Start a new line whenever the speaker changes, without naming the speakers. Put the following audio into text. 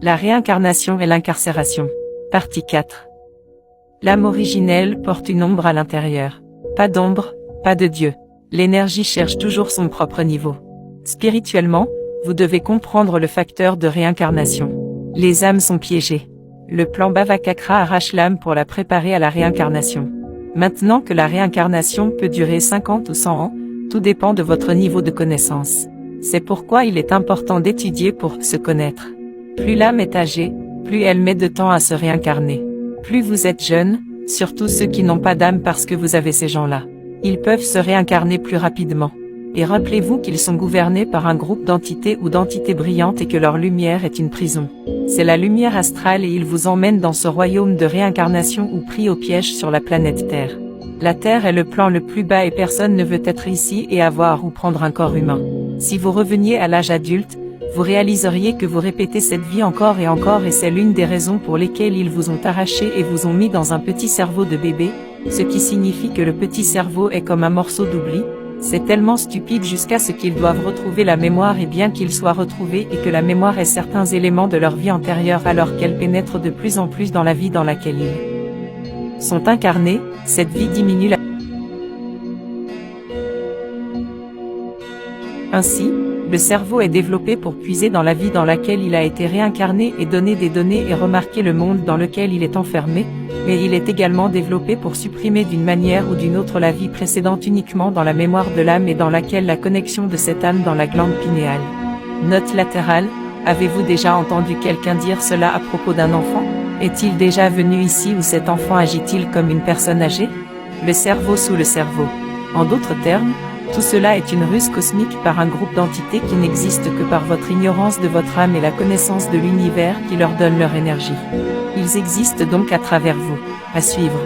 La réincarnation et l'incarcération. Partie 4. L'âme originelle porte une ombre à l'intérieur. Pas d'ombre, pas de Dieu. L'énergie cherche toujours son propre niveau. Spirituellement, vous devez comprendre le facteur de réincarnation. Les âmes sont piégées. Le plan Bhavakakra arrache l'âme pour la préparer à la réincarnation. Maintenant que la réincarnation peut durer 50 ou 100 ans, tout dépend de votre niveau de connaissance. C'est pourquoi il est important d'étudier pour se connaître. Plus l'âme est âgée, plus elle met de temps à se réincarner. Plus vous êtes jeune, surtout ceux qui n'ont pas d'âme parce que vous avez ces gens-là. Ils peuvent se réincarner plus rapidement. Et rappelez-vous qu'ils sont gouvernés par un groupe d'entités ou d'entités brillantes et que leur lumière est une prison. C'est la lumière astrale et ils vous emmènent dans ce royaume de réincarnation ou pris au piège sur la planète Terre. La Terre est le plan le plus bas et personne ne veut être ici et avoir ou prendre un corps humain. Si vous reveniez à l'âge adulte, vous réaliseriez que vous répétez cette vie encore et c'est l'une des raisons pour lesquelles ils vous ont arraché et vous ont mis dans un petit cerveau de bébé, ce qui signifie que le petit cerveau est comme un morceau d'oubli. C'est tellement stupide jusqu'à ce qu'ils doivent retrouver la mémoire et bien qu'ils soient retrouvés et que la mémoire est certains éléments de leur vie antérieure alors qu'elle pénètre de plus en plus dans la vie dans laquelle ils sont incarnés, cette vie diminue la... Ainsi, le cerveau est développé pour puiser dans la vie dans laquelle il a été réincarné et donner des données et remarquer le monde dans lequel il est enfermé, mais il est également développé pour supprimer d'une manière ou d'une autre la vie précédente uniquement dans la mémoire de l'âme et dans laquelle la connexion de cette âme dans la glande pinéale. Note latérale, avez-vous déjà entendu quelqu'un dire cela à propos d'un enfant? Est-il déjà venu ici où cet enfant agit-il comme une personne âgée? Le cerveau sous le cerveau. En d'autres termes, tout cela est une ruse cosmique par un groupe d'entités qui n'existe que par votre ignorance de votre âme et la connaissance de l'univers qui leur donne leur énergie. Ils existent donc à travers vous. À suivre.